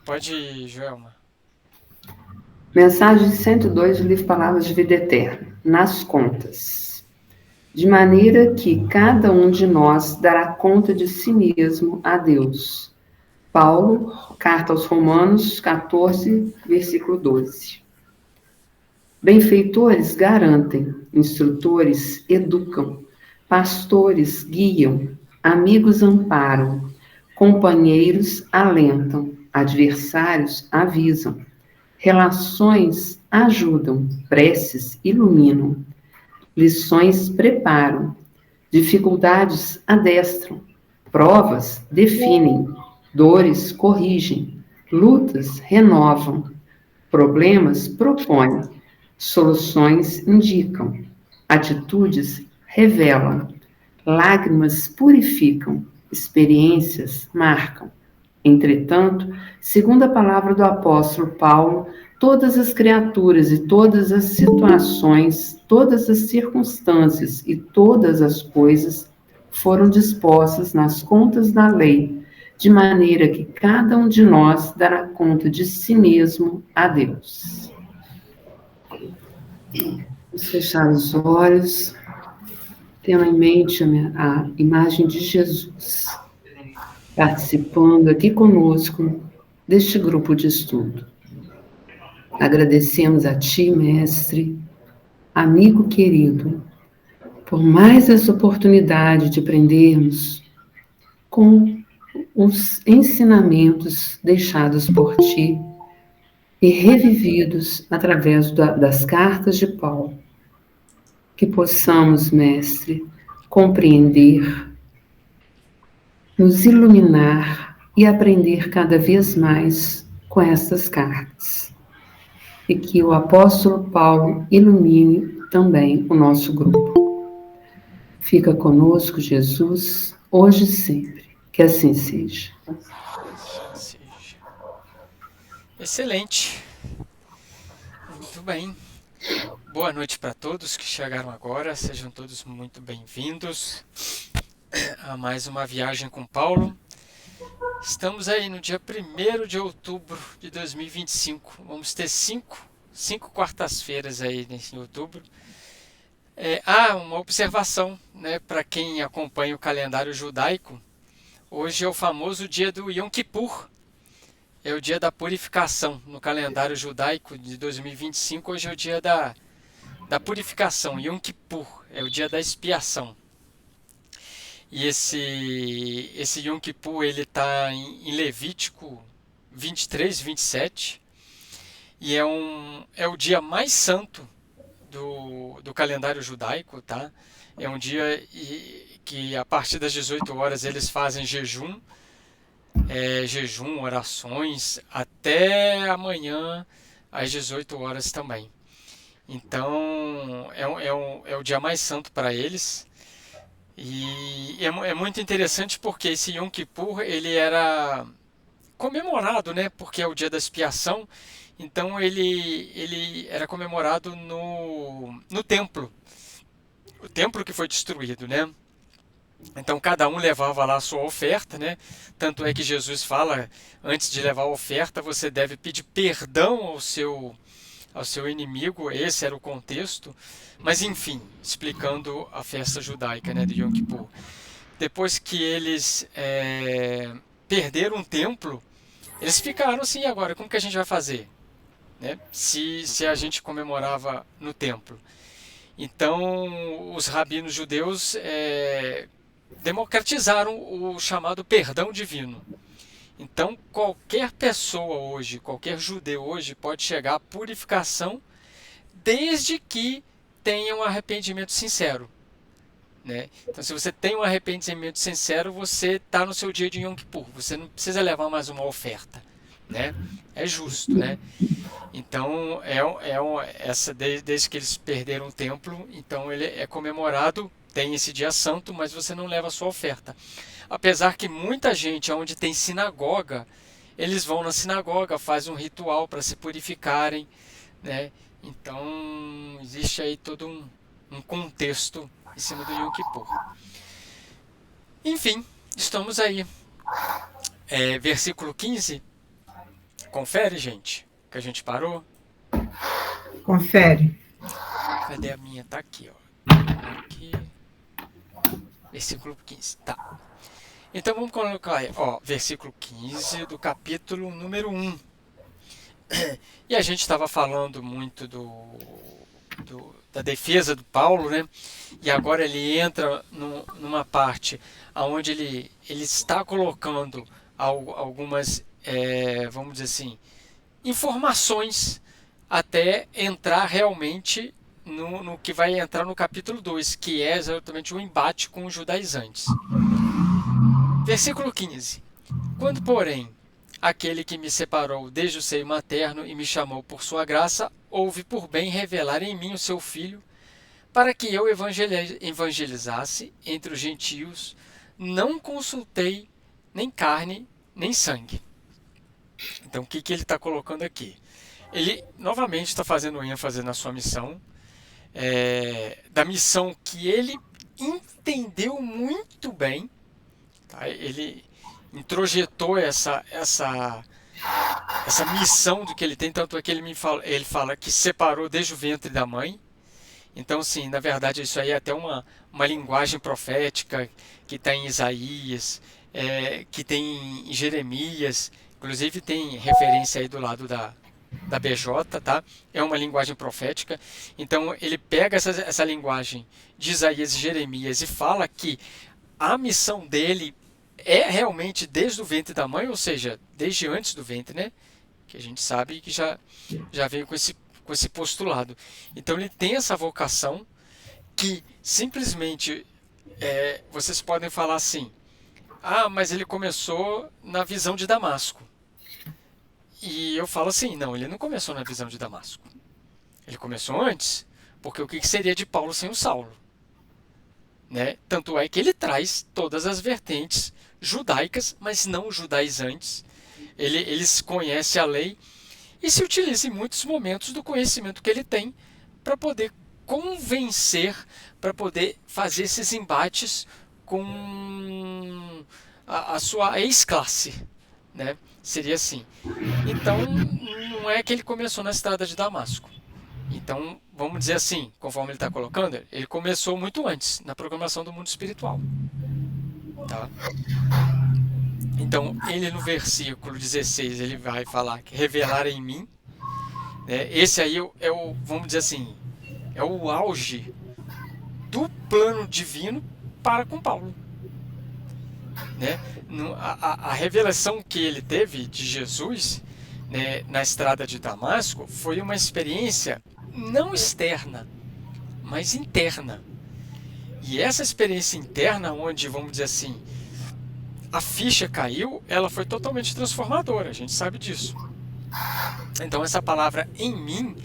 Pode ir, Joelma. Mensagem 102 do livro Palavras de Vida Eterna. Nas contas. De maneira que cada um de nós dará conta de si mesmo a Deus. Paulo, carta aos Romanos 14, versículo 12. Benfeitores garantem, instrutores educam, pastores guiam, amigos amparam, companheiros alentam, adversários avisam, relações ajudam, preces iluminam, lições preparam, dificuldades adestram, provas definem, dores corrigem, lutas renovam, problemas propõem, soluções indicam, atitudes revelam, lágrimas purificam, experiências marcam. Entretanto, segundo a palavra do apóstolo Paulo, todas as criaturas e todas as situações, todas as circunstâncias e todas as coisas foram dispostas nas contas da lei, de maneira que cada um de nós dará conta de si mesmo a Deus. Vamos fechar os olhos, tendo em mente a imagem de Jesus participando aqui conosco deste grupo de estudo. Agradecemos a Ti, Mestre, amigo querido, por mais essa oportunidade de aprendermos com os ensinamentos deixados por Ti e revividos através das cartas de Paulo. Que possamos, Mestre, compreender, nos iluminar e aprender cada vez mais com estas cartas. E que o apóstolo Paulo ilumine também o nosso grupo. Fica conosco, Jesus, hoje e sempre. Que assim seja. Assim seja. Excelente. Muito bem. Boa noite para todos que chegaram agora. Sejam todos muito bem-vindos a mais uma viagem com Paulo. Estamos aí no dia 1º de outubro de 2025. Vamos ter cinco quartas-feiras aí em outubro. Uma observação, né, para quem acompanha o calendário judaico. Hoje é o famoso dia do Yom Kippur. É o dia da purificação. No calendário judaico de 2025, hoje é o dia da purificação. Yom Kippur é o dia da expiação. E esse Yom Kippur ele está em Levítico 23, 27. E é o dia mais santo do calendário judaico, tá? É um dia que a partir das 18 horas eles fazem jejum, orações, até amanhã às 18 horas também. Então é o dia mais santo para eles. E é muito interessante porque esse Yom Kippur ele era comemorado, né? Porque é o dia da expiação. Então ele era comemorado no templo. O templo que foi destruído, né? Então cada um levava lá a sua oferta, né? Tanto é que Jesus fala, antes de levar a oferta, você deve pedir perdão ao seu inimigo. Esse era o contexto. Mas enfim, explicando a festa judaica, né, de Yom Kippur. Depois que eles perderam o templo, eles ficaram assim, agora, como que a gente vai fazer? Né? Se a gente comemorava no templo. Então, os rabinos judeus democratizaram o chamado perdão divino. Então, qualquer pessoa hoje, qualquer judeu hoje, pode chegar à purificação desde que tenha um arrependimento sincero. Né? Então, se você tem um arrependimento sincero, você está no seu dia de Yom Kippur. Você não precisa levar mais uma oferta. Né? É justo. Né? Então, desde que eles perderam o templo, então ele é comemorado, tem esse dia santo, mas você não leva a sua oferta. Apesar que muita gente, onde tem sinagoga, eles vão na sinagoga, fazem um ritual para se purificarem, né? Então, existe aí todo um contexto em cima do Yom Kippur. Enfim, estamos aí. Versículo 15. Confere, gente, que a gente parou. Confere. Cadê a minha? Tá aqui, ó. Aqui. Versículo 15. Tá. Então vamos colocar aí, ó, versículo 15 do capítulo número 1. E a gente estava falando muito da defesa do Paulo, né? E agora ele entra numa parte onde ele está colocando algumas, vamos dizer assim, informações até entrar realmente no que vai entrar no capítulo 2, que é exatamente o embate com os judaizantes. Versículo 15. Quando, porém, aquele que me separou desde o seio materno e me chamou por sua graça, houve por bem revelar em mim o seu Filho, para que eu evangelizasse entre os gentios, não consultei nem carne, nem sangue. Então, o que ele está colocando aqui? Ele, novamente, está fazendo ênfase na sua missão, da missão que ele entendeu muito bem, tá? Ele introjetou essa missão do que ele tem, tanto é que ele fala que separou desde o ventre da mãe. Então, sim, na verdade, isso aí é até uma linguagem profética que está em Isaías, que tem em Jeremias, inclusive tem referência aí do lado da BJ, tá? É uma linguagem profética. Então, ele pega essa linguagem de Isaías e Jeremias e fala que a missão dele é realmente desde o ventre da mãe, ou seja, desde antes do ventre, né? Que a gente sabe que já veio com esse postulado. Então ele tem essa vocação que simplesmente vocês podem falar assim: ah, mas ele começou na visão de Damasco. E eu falo assim: não, ele não começou na visão de Damasco. Ele começou antes, porque o que seria de Paulo sem o Saulo? Né? Tanto é que ele traz todas as vertentes judaicas, mas não judaizantes. Ele conhece a lei e se utiliza em muitos momentos do conhecimento que ele tem para poder convencer, para poder fazer esses embates com a sua ex-classe, né? Seria assim. Então, não é que ele começou na estrada de Damasco. Então, vamos dizer assim, conforme ele está colocando, ele começou muito antes, na programação do mundo espiritual. Tá? Então, ele no versículo 16, ele vai falar que revelar em mim, né? Esse aí vamos dizer assim, é o auge do plano divino para com Paulo. Né? A revelação que ele teve de Jesus, né, na estrada de Damasco foi uma experiência não externa, mas interna. E essa experiência interna, onde, vamos dizer assim, a ficha caiu, ela foi totalmente transformadora, a gente sabe disso. Então essa palavra em mim,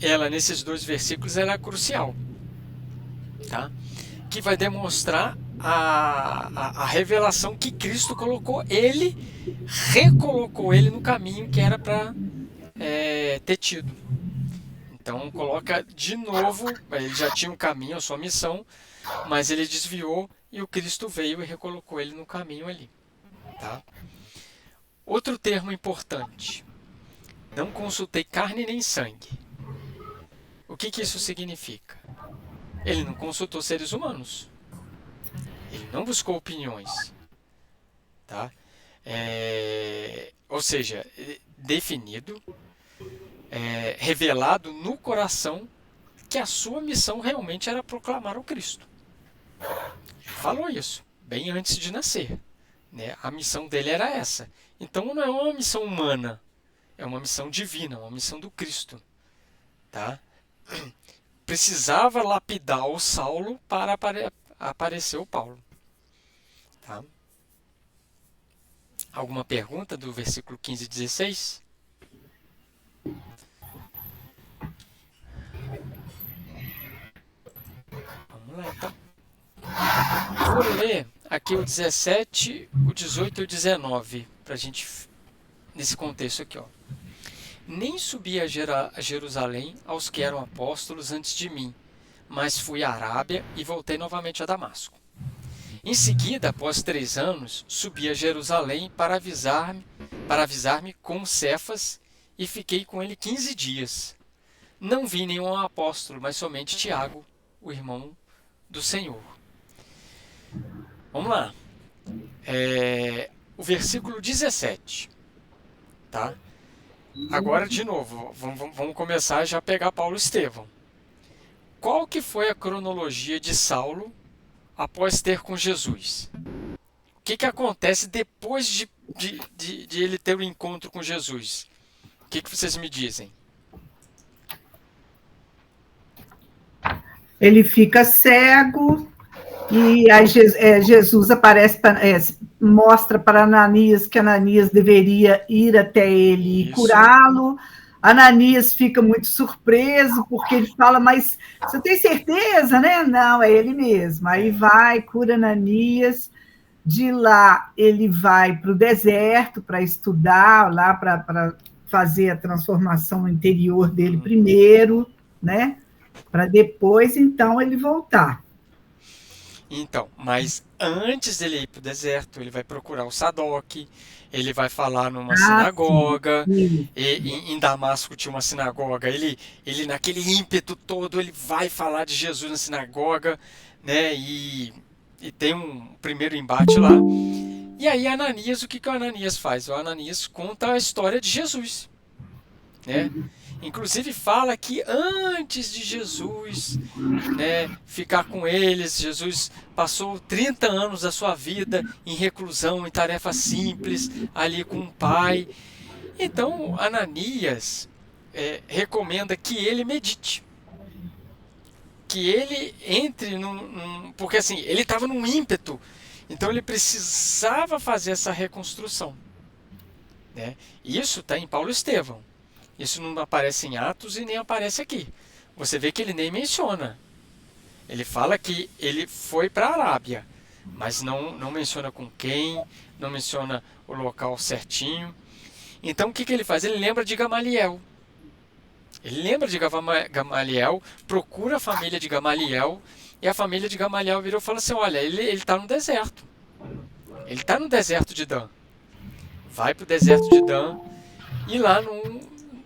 ela nesses 2 versículos, ela é crucial, tá? Que vai demonstrar a revelação que Cristo colocou ele, recolocou ele no caminho que era para ter tido. Então coloca de novo, ele já tinha um caminho, a sua missão, mas ele desviou e o Cristo veio e recolocou ele no caminho ali. Tá? Outro termo importante: não consultei carne nem sangue. O que isso significa? Ele não consultou seres humanos. Ele não buscou opiniões. Tá? Ou seja, definido, revelado no coração que a sua missão realmente era proclamar o Cristo. Falou isso bem antes de nascer, né? A missão dele era essa. Então não é uma missão humana, é uma missão divina, uma missão do Cristo. Tá? Precisava lapidar o Saulo para aparecer o Paulo. Tá? Alguma pergunta do versículo 15 e 16? Vamos lá então. Vou ler aqui o 17, o 18 e o 19, para a gente, nesse contexto aqui. Ó. Nem subi a Jerusalém aos que eram apóstolos antes de mim, mas fui à Arábia e voltei novamente a Damasco. Em seguida, após 3 anos, subi a Jerusalém para avisar-me para avisar-me com Cefas e fiquei com ele 15 dias. Não vi nenhum apóstolo, mas somente Tiago, o irmão do Senhor. Vamos lá. O versículo 17. Tá? Agora, de novo, vamos começar já a pegar Paulo e Estevão. Qual que foi a cronologia de Saulo após ter com Jesus? O que acontece depois de ele ter o encontro com Jesus? O que vocês me dizem? Ele fica cego e aí Jesus aparece, mostra para Ananias que Ananias deveria ir até ele e curá-lo. Ananias fica muito surpreso, porque ele fala, mas você tem certeza, né? Não, é ele mesmo. Aí vai, cura Ananias. De lá ele vai para o deserto para estudar, lá para fazer a transformação interior dele primeiro, né? Para depois, então, ele voltar. Então, mas antes dele ir para o deserto, ele vai procurar o Sadoc, ele vai falar numa sinagoga, em Damasco tinha uma sinagoga, ele naquele ímpeto todo, ele vai falar de Jesus na sinagoga, né, e tem um primeiro embate lá. E aí Ananias, o que o Ananias faz? O Ananias conta a história de Jesus, né? Inclusive fala que antes de Jesus, né, ficar com eles, Jesus passou 30 anos da sua vida em reclusão, em tarefas simples, ali com o Pai. Então, Ananias recomenda que ele medite. Que ele entre porque assim, ele estava num ímpeto, então ele precisava fazer essa reconstrução, né? Isso está em Paulo e Estevão. Isso não aparece em Atos e nem aparece aqui. Você vê que ele nem menciona. Ele fala que ele foi para a Arábia, mas não menciona com quem, não menciona o local certinho. Então o que ele faz? Ele lembra de Gamaliel. Ele lembra de Gamaliel, procura a família de Gamaliel, e a família de Gamaliel virou e fala assim, olha, ele está no deserto. Ele está no deserto de Dan. Vai para o deserto de Dan e lá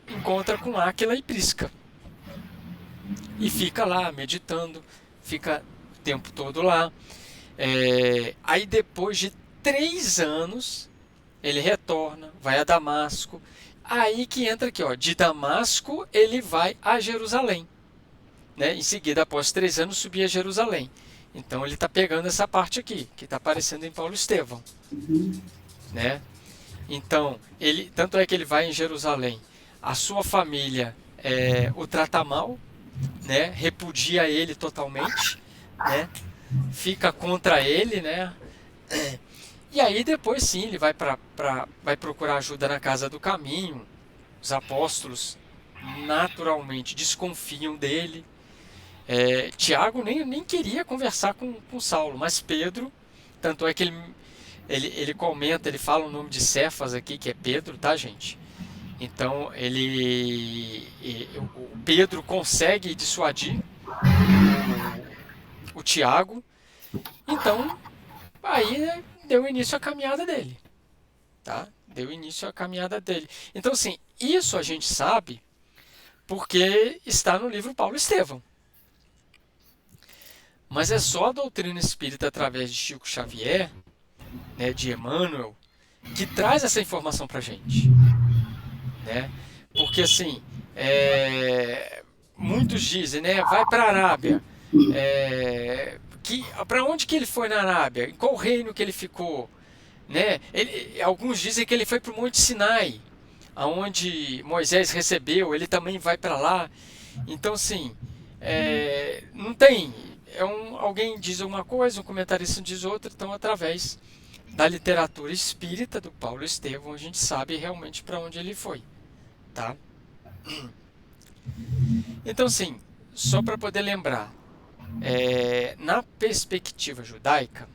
encontra com Áquila e Prisca. E fica lá meditando, fica o tempo todo lá. Aí depois de 3 anos, ele retorna, vai a Damasco. Aí que entra aqui, ó, de Damasco ele vai a Jerusalém, né? Em seguida, após 3 anos, subir a Jerusalém. Então ele está pegando essa parte aqui, que está aparecendo em Paulo e Estevão, né? Então, tanto é que ele vai em Jerusalém, a sua família o trata mal, né? Repudia ele totalmente, né? Fica contra ele, né? E aí depois sim ele vai procurar ajuda na casa do caminho. Os apóstolos naturalmente desconfiam dele. Tiago nem queria conversar com Saulo, mas Pedro, tanto é que ele comenta, ele fala o nome de Cefas aqui, que é Pedro, tá, gente? Então o Pedro consegue dissuadir o Tiago. Então aí deu início à caminhada dele, tá? Deu início à caminhada dele. Então, assim, isso a gente sabe porque está no livro Paulo e Estevão. Mas é só a doutrina espírita através de Chico Xavier, né, de Emmanuel, que traz essa informação pra gente, né? Porque, assim, muitos dizem, né, vai para a Arábia. Para onde que ele foi na Arábia? Em qual reino que ele ficou? Né? Alguns dizem que ele foi para o Monte Sinai, aonde Moisés recebeu, ele também vai para lá. Então, assim, não tem. Alguém diz uma coisa, um comentarista diz outra, então, através da literatura espírita do Paulo Estevão, a gente sabe realmente para onde ele foi. Tá? Então, assim, só para poder lembrar, na perspectiva judaica,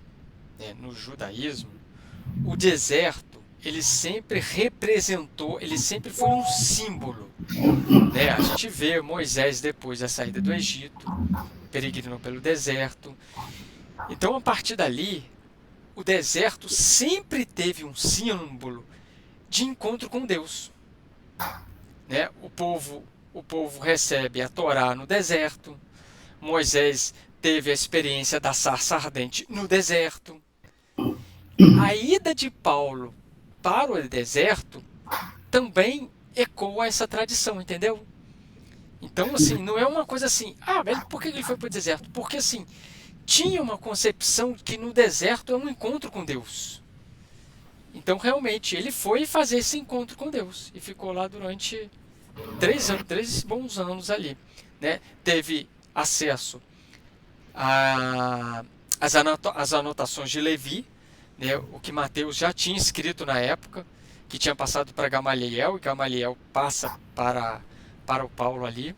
no judaísmo, o deserto ele sempre representou, ele sempre foi um símbolo, né? A gente vê Moisés depois da saída do Egito, peregrinou pelo deserto. Então, a partir dali, o deserto sempre teve um símbolo de encontro com Deus. Né? O povo recebe a Torá no deserto. Moisés teve a experiência da sarça ardente no deserto. A ida de Paulo para o deserto também ecoa essa tradição, entendeu? Então, assim, não é uma coisa assim, mas por que ele foi para o deserto? Porque, assim, tinha uma concepção que no deserto é um encontro com Deus. Então, realmente, ele foi fazer esse encontro com Deus e ficou lá durante 3 bons anos ali. Né? Teve acesso às anotações de Levi, né? O que Mateus já tinha escrito na época, que tinha passado para Gamaliel, e Gamaliel passa para o Paulo ali.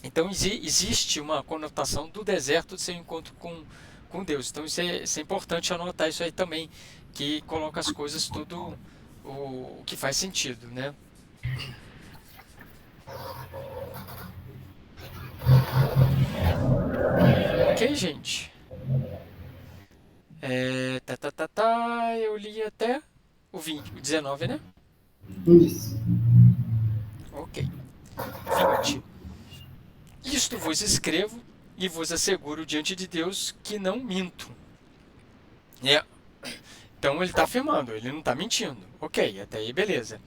Então existe uma conotação do deserto de seu encontro com Deus. Então isso é importante anotar isso aí também, que coloca as coisas tudo o que faz sentido, né? Ok, gente? Eu li até o 19, né? Isso. Ok. 20. Isto vos escrevo e vos asseguro diante de Deus que não minto. Então ele está afirmando, ele não está mentindo. Ok, até aí beleza.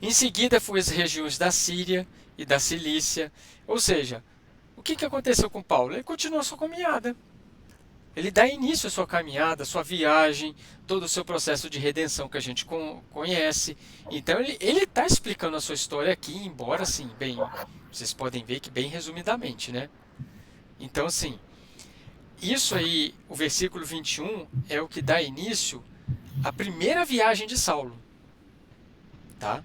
Em seguida fui às regiões da Síria e da Cilícia. Ou seja, o que aconteceu com Paulo? Ele continua a sua caminhada. Ele dá início à sua caminhada, à sua viagem, todo o seu processo de redenção que a gente conhece. Então ele está explicando a sua história aqui, embora assim, bem, vocês podem ver que bem resumidamente, né? Então assim, isso aí, o versículo 21 é o que dá início à primeira viagem de Saulo. Tá?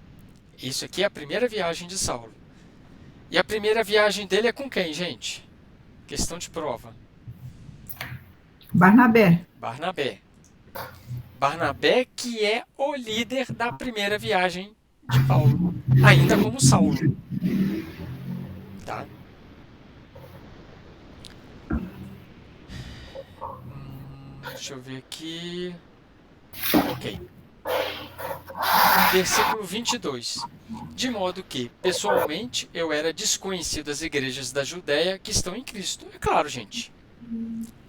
Isso aqui é a primeira viagem de Saulo. E a primeira viagem dele é com quem, gente? Questão de prova. Barnabé. Barnabé que é o líder da primeira viagem de Paulo, ainda como Saulo. Tá? Deixa eu ver aqui. Ok. Versículo 22. De modo que, pessoalmente, eu era desconhecido das igrejas da Judéia que estão em Cristo. É claro, gente.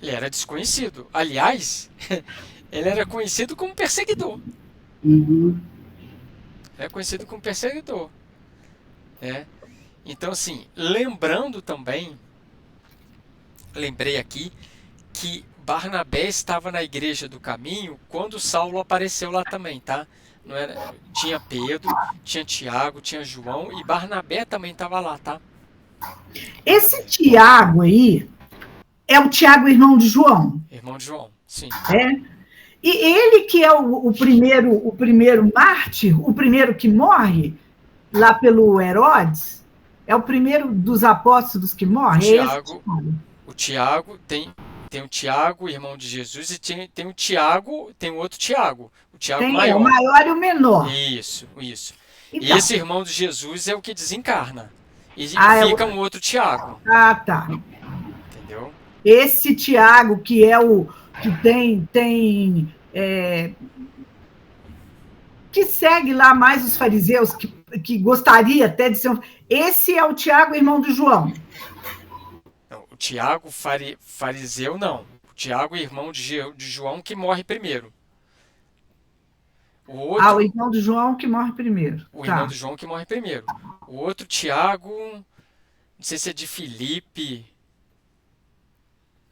Ele era desconhecido. Aliás, ele era conhecido como perseguidor. Era conhecido como perseguidor. Né? Então, assim, lembrei aqui que Barnabé estava na igreja do caminho quando Saulo apareceu lá também, tá? Não era, tinha Pedro, tinha Tiago, tinha João e Barnabé também estava lá, tá? Esse Tiago aí é o Tiago, irmão de João. Irmão de João, sim. É. E ele que é o primeiro mártir, o primeiro que morre lá pelo Herodes, é o primeiro dos apóstolos que morre. O Tiago tem o Tiago, irmão de Jesus, e tem o Tiago, tem o outro Tiago, o Tiago maior. O maior e o menor. Isso. Então, e esse irmão de Jesus é o que desencarna. E fica um outro Tiago. Tá. Entendeu? Esse Tiago, que é o que que segue lá mais os fariseus, que gostaria até de ser esse é o Tiago, irmão de João. Não, o Tiago fariseu não. O Tiago, irmão de João, que morre primeiro. O irmão de João que morre primeiro. Irmão de João que morre primeiro. O outro Tiago, não sei se é de Filipe.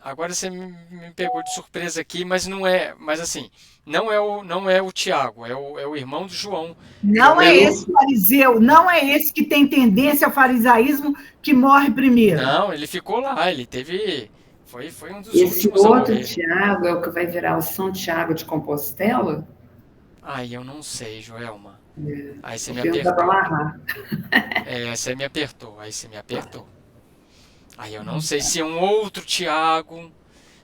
Agora você me pegou de surpresa aqui, mas não é, mas assim, não é o Tiago, é o irmão de João. Não é esse fariseu, não é esse que tem tendência ao farisaísmo que morre primeiro. Não, ele ficou lá, ele teve, foi um dos últimos. Esse outro Tiago é o que vai virar o São Tiago de Compostela? Ai, eu não sei, Joelma. Aí você me apertou. Você me apertou, aí você me apertou. Aí eu não sei se é um outro Tiago,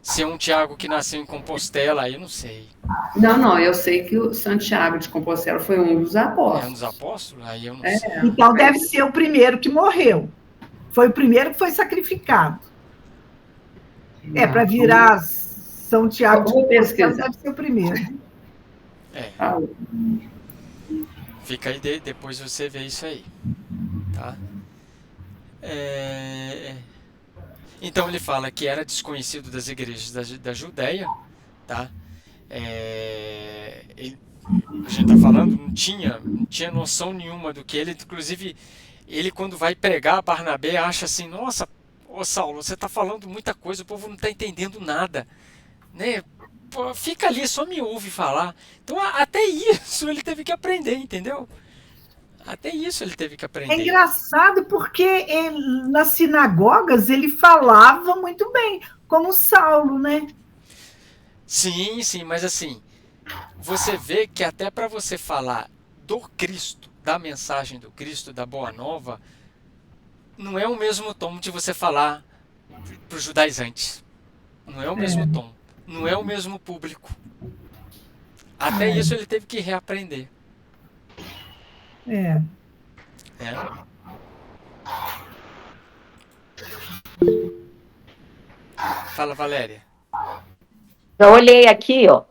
se é um Tiago que nasceu em Compostela, aí eu não sei. Não, eu sei que o Santiago de Compostela foi um dos apóstolos. É um dos apóstolos? Aí eu não sei. Então deve ser o primeiro que morreu. Foi o primeiro que foi sacrificado. Para virar São Tiago de Compostela, deve ser o primeiro. Fica aí, depois você vê isso aí, tá? É, Então ele fala que era desconhecido das igrejas da Judéia, tá? A gente tá falando, não tinha noção nenhuma do que ele, inclusive, ele quando vai pregar, Barnabé acha assim, nossa, ô Saulo, você tá falando muita coisa, o povo não tá entendendo nada, né? Pô, fica ali, só me ouve falar. Então até isso ele teve que aprender, entendeu? Até isso ele teve que É aprender. engraçado porque nas sinagogas ele falava muito bem, como Saulo, né? Sim, sim, mas assim, você vê que até para você falar do Cristo, da mensagem do Cristo, da Boa Nova, não é o mesmo tom de você falar para os judaizantes. Não é o mesmo tom. Não é o mesmo público. Até isso ele teve que reaprender. É. Né? Fala, Valéria. Eu olhei aqui, ó,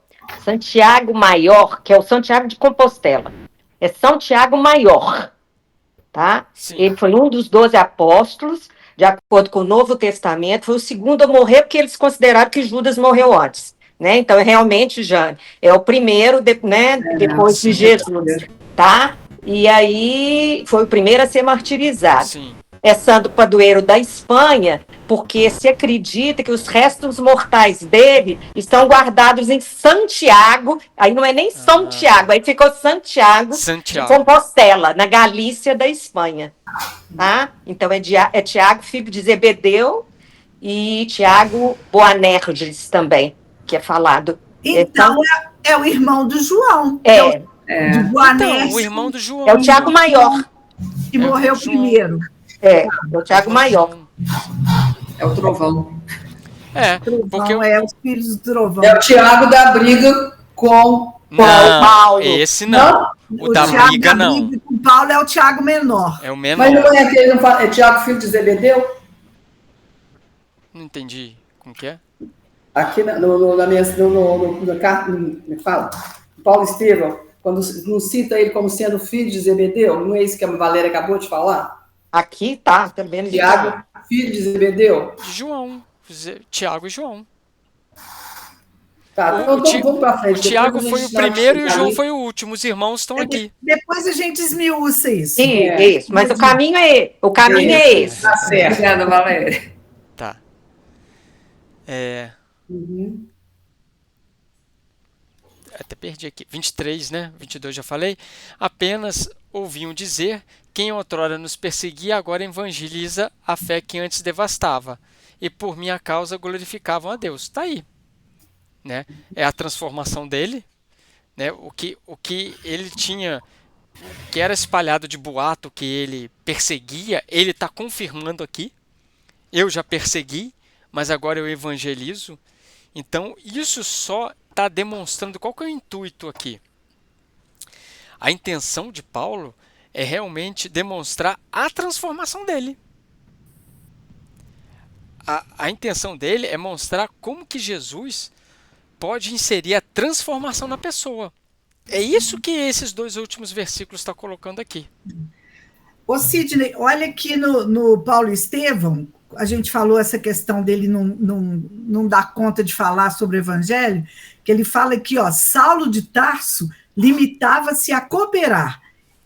Santiago Maior, que é o Santiago de Compostela. É São Tiago Maior, tá? Sim. Ele foi um dos 12 apóstolos, de acordo com o Novo Testamento, foi o segundo a morrer, porque eles consideraram que Judas morreu antes, né? Então, realmente, Jane, é o primeiro, né, depois de Jesus, tá? E aí, foi o primeiro a ser martirizado. Sim. É santo padroeiro da Espanha, porque se acredita que os restos mortais dele estão guardados em Santiago, aí não é nem São Tiago, aí ficou Santiago de Santiago. Compostela, na Galícia da Espanha. Tá? Então é Tiago, filho de Zebedeu, e Tiago Boanerges também, que é falado. Então é o irmão do João. É, De Então, Boanerges, o irmão do João. é o Tiago Maior. que morreu João. primeiro. É o Tiago Maior. João. É o trovão. Trovão, Porque os filhos do Trovão. É o Tiago da briga com não, Paulo. esse não. O da Thiago briga não. com o Paulo é o Tiago menor. É o menor. Mas não é aquele, não fala, é Tiago, filho de Zebedeu? Não entendi. Como que é? Aqui na minha, na carta, me fala, Paulo Estevão, quando não cita ele como sendo filho de Zebedeu, não é isso que a Valéria acabou de falar? Aqui tá, também. Tiago, filho de Zebedeu? De João. Tiago e João. Tá, então vamos pra frente. O Tiago Depois a foi gente o primeiro e o explica João aí. foi o último. Os irmãos estão aqui. Depois a gente esmiuça isso. Isso, mas o caminho é esse. Tá certo. Obrigada, Valéria. Tá. Uhum. Até perdi aqui. 23, né? 22 já falei. Apenas ouviam dizer: quem outrora nos perseguia, agora evangeliza a fé que antes devastava. E por minha causa glorificavam a Deus. Tá aí. Né? É a transformação dele. Né? O que ele tinha, que era espalhado de boato, que ele perseguia, ele está confirmando aqui. Eu já persegui, mas agora eu evangelizo. Então, isso só está demonstrando qual que é o intuito aqui. A intenção de Paulo é realmente demonstrar a transformação dele. A intenção dele é mostrar como que Jesus pode inserir a transformação na pessoa. É isso que esses dois últimos versículos estão colocando aqui. Ô, Sidney, olha aqui no Paulo Estevão, a gente falou essa questão dele não dar conta de falar sobre o evangelho, que ele fala aqui, ó, Saulo de Tarso limitava-se a cooperar.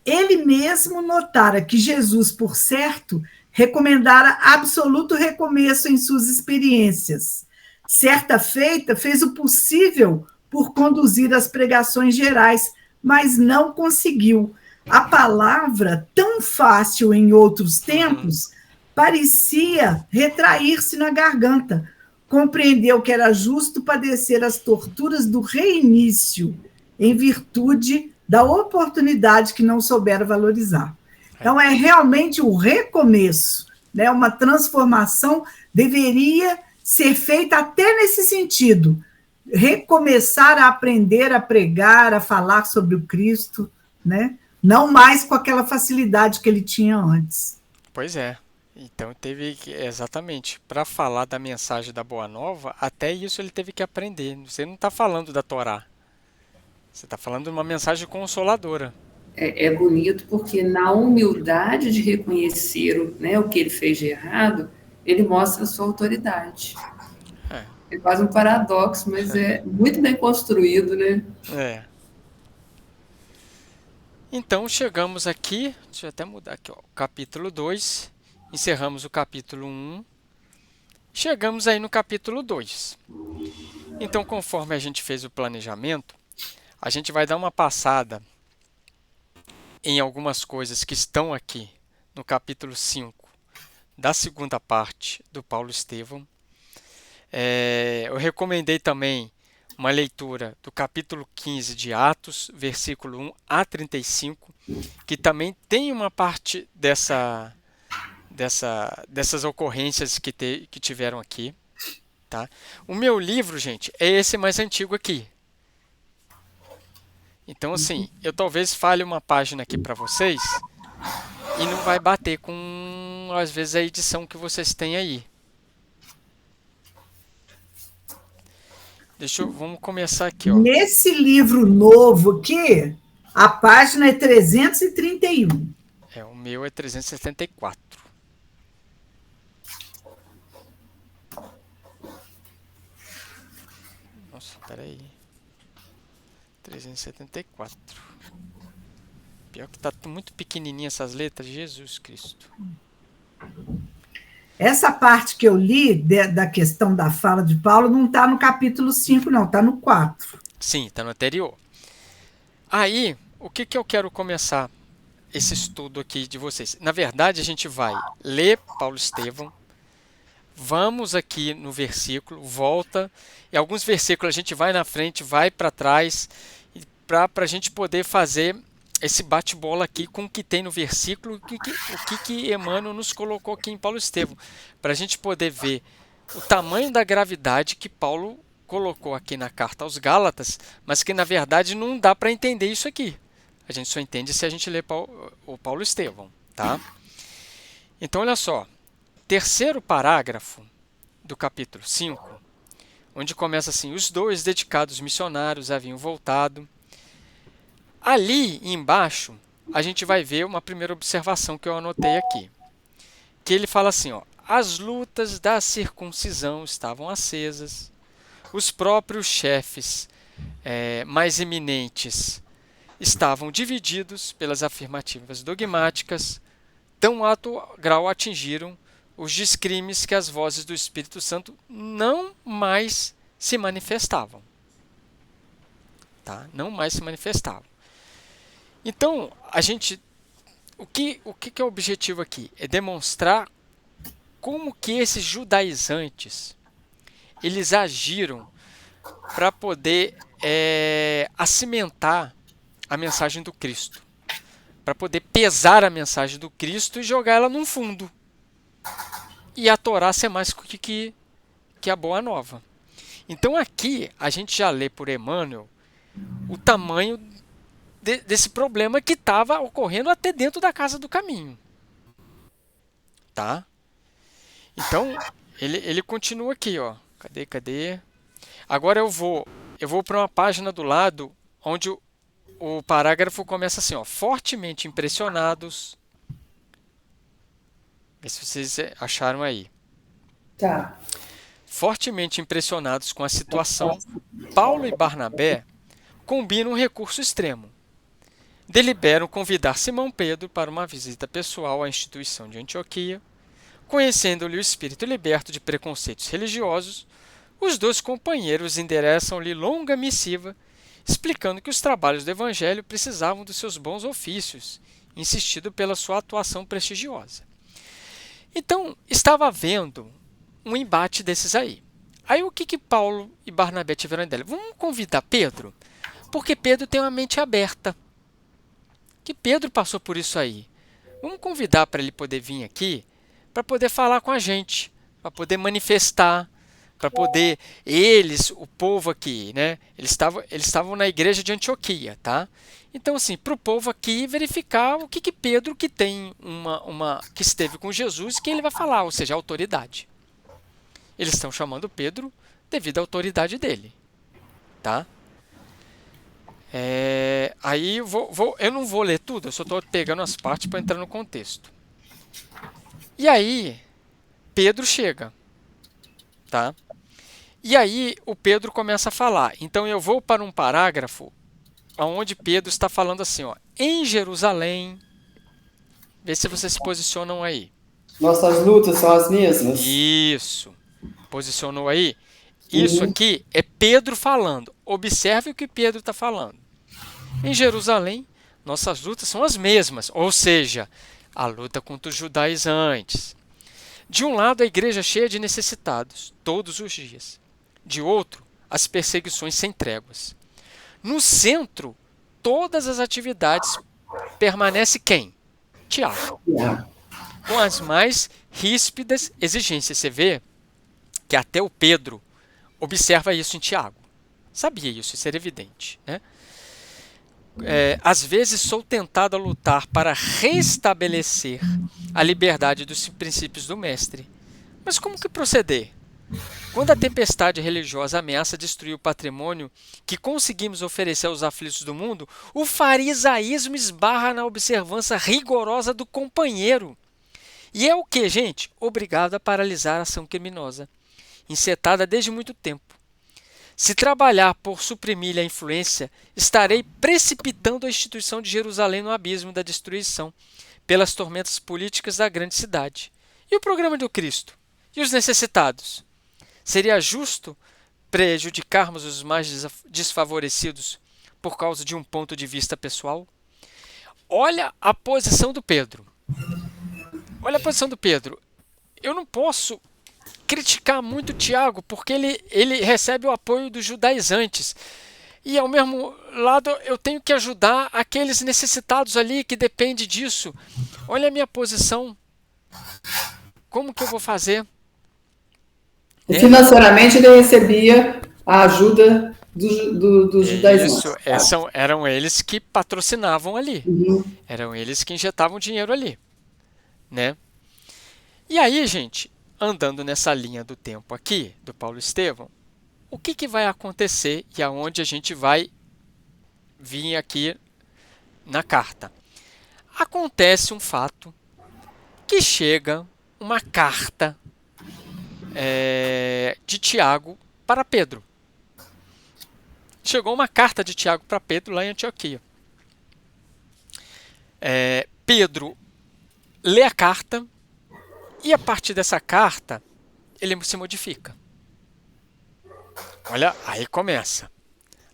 Ele mesmo notara que Jesus, por certo, recomendara absoluto recomeço em suas experiências. Certa feita, fez o possível por conduzir as pregações gerais, mas não conseguiu. A palavra, tão fácil em outros tempos, parecia retrair-se na garganta. Compreendeu que era justo padecer as torturas do reinício, em virtude da oportunidade que não soubera valorizar. Então, é realmente um recomeço, né? Uma transformação deveria ser feita até nesse sentido. Recomeçar a aprender, a pregar, a falar sobre o Cristo, né? Não mais com aquela facilidade que ele tinha antes. Pois é. Então teve que, exatamente, para falar da mensagem da Boa Nova, até isso ele teve que aprender. Você não está falando da Torá. Você está falando de uma mensagem consoladora. é bonito porque na humildade de reconhecer o que ele fez de errado, ele mostra a sua autoridade. É quase um paradoxo, mas é muito bem construído, né? Então chegamos aqui, deixa eu até mudar aqui, ó, capítulo 2, encerramos o capítulo 1, chegamos aí no capítulo 2. Então, conforme a gente fez o planejamento, a gente vai dar uma passada em algumas coisas que estão aqui no capítulo 5 da segunda parte do Paulo Estevão. Eu recomendei também uma leitura do capítulo 15 de Atos, versículo 1 a 35, que também tem uma parte dessas ocorrências que tiveram aqui. Tá? O meu livro, gente, é esse mais antigo aqui. Então, assim, eu talvez fale uma página aqui para vocês e não vai bater com, às vezes, a edição que vocês têm aí. Vamos começar aqui, ó. Nesse livro novo aqui, a página é 331. O meu é 374. Nossa, peraí. 374. Pior que tá muito pequenininha essas letras, Jesus Cristo. Essa parte que eu li da questão da fala de Paulo não está no capítulo 5, não, está no 4. Sim, está no anterior. Aí, o que eu quero começar esse estudo aqui de vocês? Na verdade, a gente vai ler Paulo Estevão, vamos aqui no versículo, volta, e alguns versículos a gente vai na frente, vai para trás, para a gente poder fazer esse bate-bola aqui com o que tem no versículo, o que Emmanuel nos colocou aqui em Paulo Estevão, para a gente poder ver o tamanho da gravidade que Paulo colocou aqui na carta aos Gálatas, mas que na verdade não dá para entender isso aqui. A gente só entende se a gente ler o Paulo Estevão, tá? Então, olha só, terceiro parágrafo do capítulo 5, onde começa assim: os dois dedicados missionários haviam voltado. Ali embaixo, a gente vai ver uma primeira observação que eu anotei aqui, que ele fala assim, ó: as lutas da circuncisão estavam acesas, os próprios chefes mais eminentes estavam divididos pelas afirmativas dogmáticas, tão alto grau atingiram os descrimes que as vozes do Espírito Santo não mais se manifestavam. Tá? Não mais se manifestavam. Então, o que é o objetivo aqui? É demonstrar como que esses judaizantes eles agiram para poder acimentar a mensagem do Cristo, para poder pesar a mensagem do Cristo e jogar ela num fundo, e a Torá ser mais que a Boa Nova. Então aqui a gente já lê por Emmanuel o tamanho desse problema que estava ocorrendo até dentro da Casa do Caminho. Tá? Então, ele continua aqui, ó. Cadê? Agora eu vou para uma página do lado onde o parágrafo começa assim, ó: fortemente impressionados. Vê se vocês acharam aí. Tá. Fortemente impressionados com a situação, Paulo e Barnabé combinam um recurso extremo. Deliberam convidar Simão Pedro para uma visita pessoal à instituição de Antioquia. Conhecendo-lhe o espírito liberto de preconceitos religiosos, os dois companheiros endereçam-lhe longa missiva, explicando que os trabalhos do Evangelho precisavam dos seus bons ofícios, insistindo pela sua atuação prestigiosa. Então, estava havendo um embate desses aí. Aí o que Paulo e Barnabé tiveram ideia? Vamos convidar Pedro? Porque Pedro tem uma mente aberta. Que Pedro passou por isso aí. Vamos convidar para ele poder vir aqui, para poder falar com a gente, para poder manifestar, para poder o povo aqui, né? Eles estavam na igreja de Antioquia, tá? Então, assim, para o povo aqui verificar o que Pedro, que tem que esteve com Jesus, que ele vai falar, ou seja, a autoridade. Eles estão chamando Pedro devido à autoridade dele, tá? Aí eu não vou ler tudo, eu só estou pegando as partes para entrar no contexto. E aí, Pedro chega, tá? E aí, o Pedro começa a falar. Então, eu vou para um parágrafo onde Pedro está falando assim, ó, em Jerusalém. Vê se vocês se posicionam aí. Nossas lutas são as mesmas. Isso. Posicionou aí? Isso aqui é Pedro falando. Observe o que Pedro está falando. Em Jerusalém, nossas lutas são as mesmas. Ou seja, a luta contra os judaizantes. De um lado, a igreja cheia de necessitados, todos os dias. De outro, as perseguições sem tréguas. No centro, todas as atividades, permanece quem? Tiago. Com as mais ríspidas exigências. Você vê que até o Pedro observa isso em Tiago. Sabia isso era evidente, né? Às vezes sou tentado a lutar para restabelecer a liberdade dos princípios do mestre. Mas como que proceder? Quando a tempestade religiosa ameaça destruir o patrimônio que conseguimos oferecer aos aflitos do mundo, o farisaísmo esbarra na observância rigorosa do companheiro. E é o que, gente? Obrigado a paralisar a ação criminosa, encetada desde muito tempo. Se trabalhar por suprimir a influência, estarei precipitando a instituição de Jerusalém no abismo da destruição, pelas tormentas políticas da grande cidade. E o programa do Cristo? E os necessitados? Seria justo prejudicarmos os mais desfavorecidos por causa de um ponto de vista pessoal? Olha a posição do Pedro. Olha a posição do Pedro. Eu não posso criticar muito Tiago, porque ele recebe o apoio dos judaizantes. E ao mesmo lado eu tenho que ajudar aqueles necessitados ali que dependem disso. Olha a minha posição. Como que eu vou fazer? E financeiramente ele recebia a ajuda dos judaizantes. Isso, eram eles que patrocinavam ali. Eram eles que injetavam dinheiro ali, né? E aí, gente, andando nessa linha do tempo aqui, do Paulo Estevão, o que vai acontecer e aonde a gente vai vir aqui na carta? Acontece um fato que chega uma carta de Tiago para Pedro. Chegou uma carta de Tiago para Pedro lá em Antioquia. Pedro lê a carta e a partir dessa carta ele se modifica. Olha, aí começa.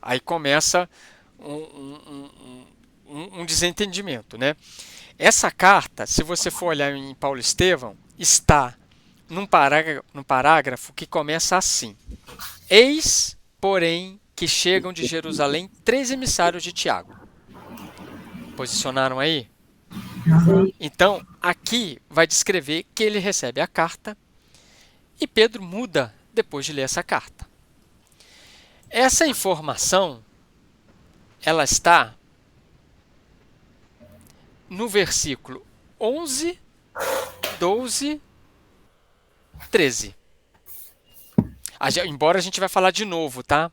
Aí começa um desentendimento, né? Essa carta, se você for olhar em Paulo Estevão, está num parágrafo que começa assim: eis, porém, que chegam de Jerusalém 3 emissários de Tiago. Posicionaram aí? Então, aqui vai descrever que ele recebe a carta e Pedro muda depois de ler essa carta. Essa informação, ela está no versículo 11, 12, 13. Embora a gente vai falar de novo, tá?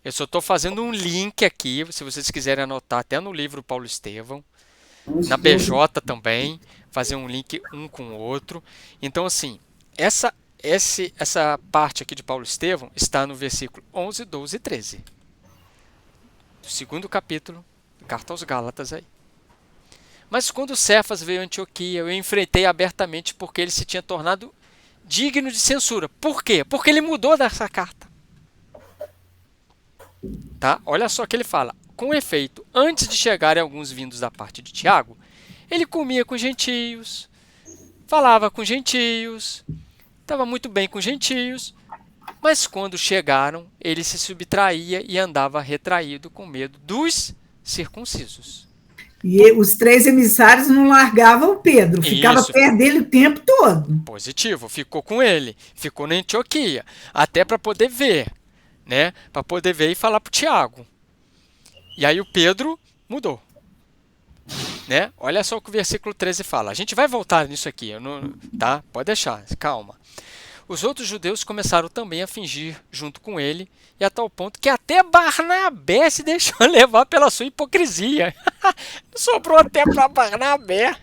Eu só estou fazendo um link aqui, se vocês quiserem anotar, até no livro Paulo Estevão, na BJ também, fazer um link um com o outro. Então, assim, essa parte aqui de Paulo Estevão está no versículo 11, 12 e 13. Do 2º capítulo, carta aos Gálatas aí. Mas quando Cefas veio a Antioquia, eu enfrentei abertamente porque ele se tinha tornado digno de censura. Por quê? Porque ele mudou dessa carta. Tá? Olha só o que ele fala. Com efeito, antes de chegarem alguns vindos da parte de Tiago, ele comia com gentios, falava com gentios, estava muito bem com gentios, mas quando chegaram, ele se subtraía e andava retraído com medo dos circuncisos. E os 3 emissários não largavam Pedro, ficava perto dele o tempo todo. Positivo, ficou com ele, ficou na Antioquia, até para poder ver, né? Para poder ver e falar para o Tiago. E aí o Pedro mudou, né? Olha só o que o versículo 13 fala. A gente vai voltar nisso aqui, tá? Pode deixar, calma. os outros judeus começaram também a fingir junto com ele, e a tal ponto que até Barnabé se deixou levar pela sua hipocrisia. Sobrou até para Barnabé.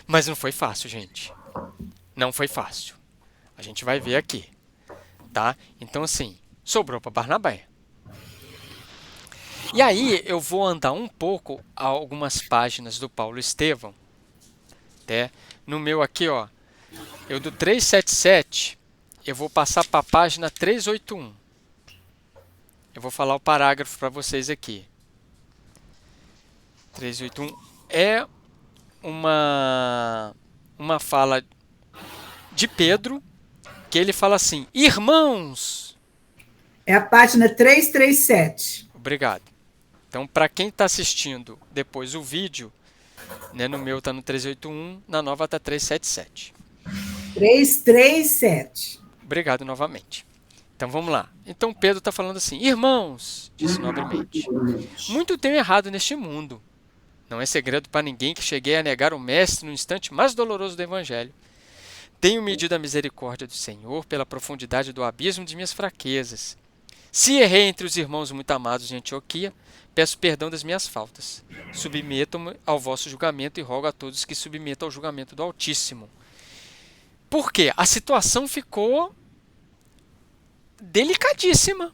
Mas não foi fácil, gente. Não foi fácil. A gente vai ver aqui, tá? Então, assim, sobrou para Barnabé. E aí eu vou andar um pouco a algumas páginas do Paulo Estevão, né? No meu aqui, ó, eu do 377, eu vou passar para a página 381. Eu vou falar o parágrafo para vocês aqui. 381 é uma fala de Pedro, que ele fala assim: irmãos. É a página 337. Obrigado. Então, para quem está assistindo depois o vídeo, né, no meu está no 381, na nova está 377. 337. Obrigado novamente. Então vamos lá. Então Pedro está falando assim: irmãos, disse nobremente, muito tenho errado neste mundo. Não é segredo para ninguém que cheguei a negar o Mestre no instante mais doloroso do Evangelho. Tenho medido a misericórdia do Senhor pela profundidade do abismo de minhas fraquezas. Se errei entre os irmãos muito amados de Antioquia, peço perdão das minhas faltas. Submeto-me ao vosso julgamento e rogo a todos que submetam ao julgamento do Altíssimo. Por quê? A situação ficou delicadíssima.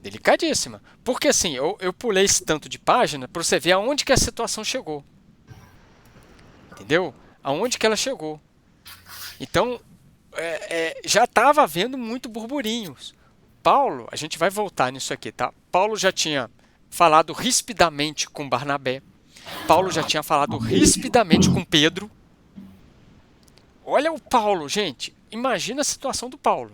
Delicadíssima. Porque assim, eu pulei esse tanto de página para você ver aonde que a situação chegou. Entendeu? Aonde que ela chegou. Então, já estava havendo muito burburinhos. Paulo, a gente vai voltar nisso aqui, tá? Paulo já tinha falado rispidamente com Barnabé. Paulo já tinha falado rispidamente com Pedro. Olha o Paulo, gente. Imagina a situação do Paulo.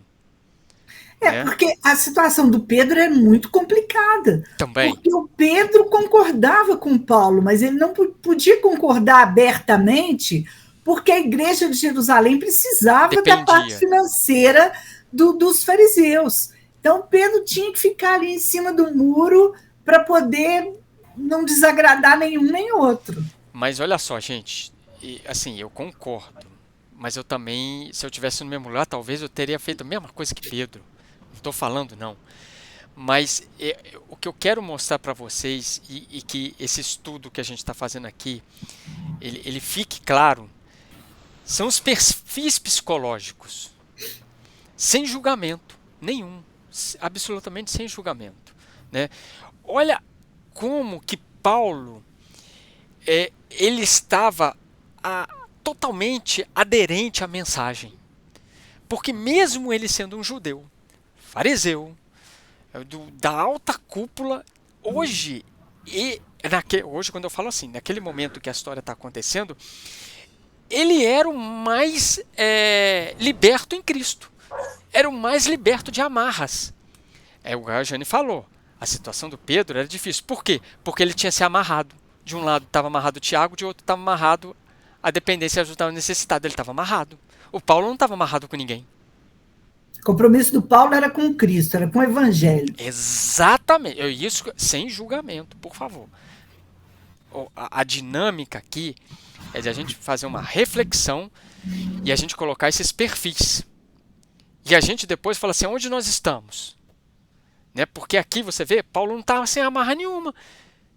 Porque a situação do Pedro é muito complicada. Também. Porque o Pedro concordava com Paulo, mas ele não podia concordar abertamente, porque a igreja de Jerusalém precisava da parte financeira dos fariseus. Então, Pedro tinha que ficar ali em cima do muro para poder não desagradar nenhum nem outro. Mas olha só, gente, assim, eu concordo, mas eu também, se eu tivesse no mesmo lugar, talvez eu teria feito a mesma coisa que Pedro. Não estou falando, não. Mas o que eu quero mostrar para vocês, e que esse estudo que a gente está fazendo aqui, ele fique claro, são os perfis psicológicos, sem julgamento nenhum. Absolutamente sem julgamento, né? Olha como que Paulo ele estava totalmente aderente à mensagem, porque mesmo ele sendo um judeu, fariseu, da alta cúpula, hoje quando eu falo assim, naquele momento que a história está acontecendo, ele era o mais liberto em Cristo. Era o mais liberto de amarras. O a Jane falou. A situação do Pedro era difícil. Por quê? Porque ele tinha se amarrado. De um lado estava amarrado o Tiago, de outro estava amarrado a dependência da necessidade. Ele estava amarrado. O Paulo não estava amarrado com ninguém. O compromisso do Paulo era com Cristo, era com o Evangelho. Exatamente. Isso sem julgamento, por favor. A dinâmica aqui é de a gente fazer uma reflexão e a gente colocar esses perfis. E a gente depois fala assim, onde nós estamos? Né? Porque aqui você vê, Paulo não estava sem amarra nenhuma.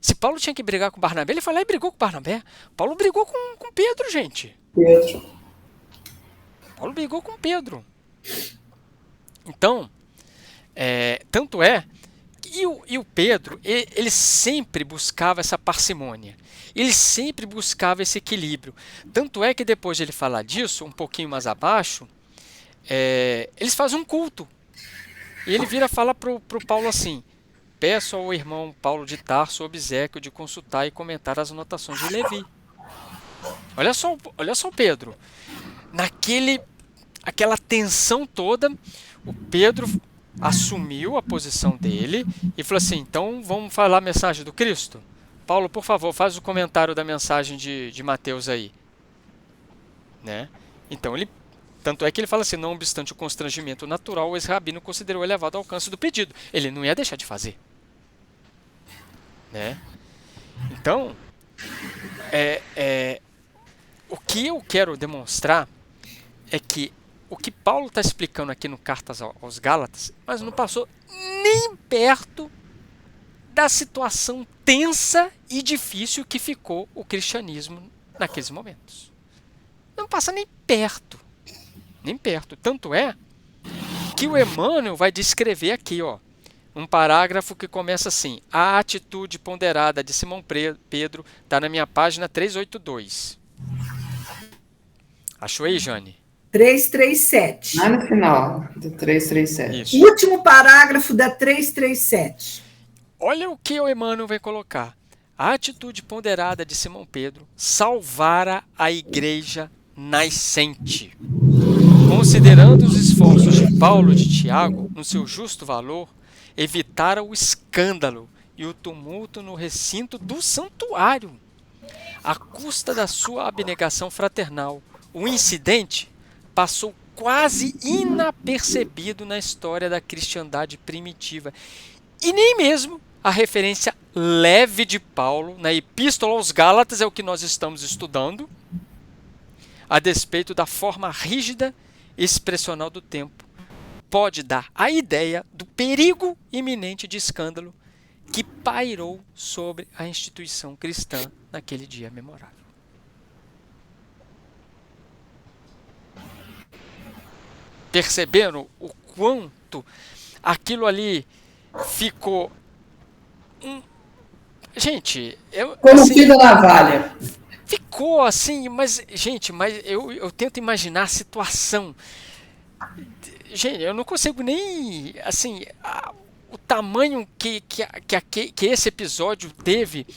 Se Paulo tinha que brigar com Barnabé, ele foi lá e brigou com Barnabé. Paulo brigou com Pedro, gente. Paulo brigou com Pedro. Então, tanto é, e o Pedro, ele sempre buscava essa parcimônia. Ele sempre buscava esse equilíbrio. Tanto é que depois de ele falar disso, um pouquinho mais abaixo, eles fazem um culto. E ele vira e fala para o Paulo assim: peço ao irmão Paulo de Tarso o obséquio de consultar e comentar as anotações de Levi. Olha só o Pedro. Aquela tensão toda, o Pedro assumiu a posição dele e falou assim: então vamos falar a mensagem do Cristo? Paulo, por favor, faz o comentário da mensagem de Mateus aí. Né? Então tanto é que ele fala assim: não obstante o constrangimento natural, o ex-rabino considerou elevado ao alcance do pedido. Ele não ia deixar de fazer. Né? Então, o que eu quero demonstrar é que o que Paulo está explicando aqui no Cartas aos Gálatas, mas não passou nem perto da situação tensa e difícil que ficou o cristianismo naqueles momentos. Não passa nem perto. Nem perto. Tanto é que o Emmanuel vai descrever aqui, ó, um parágrafo que começa assim: a atitude ponderada de Simão Pedro está na minha página 382. Achou aí, Jane? 337. Lá no final do 337. Isso. Último parágrafo da 337. Olha o que o Emmanuel vai colocar. A atitude ponderada de Simão Pedro salvara a igreja nascente. Considerando os esforços de Paulo e de Tiago, no seu justo valor, evitara o escândalo e o tumulto no recinto do santuário. À custa da sua abnegação fraternal, o incidente passou quase inapercebido na história da cristandade primitiva. E nem mesmo a referência leve de Paulo na Epístola aos Gálatas é o que nós estamos estudando, a despeito da forma rígida e expressional do tempo, pode dar a ideia do perigo iminente de escândalo que pairou sobre a instituição cristã naquele dia memorável. Perceberam o quanto aquilo ali ficou... Gente, Como assim, fio da navalha. ficou assim, mas, gente, eu tento imaginar a situação. Gente, eu não consigo nem, assim, o tamanho que esse episódio teve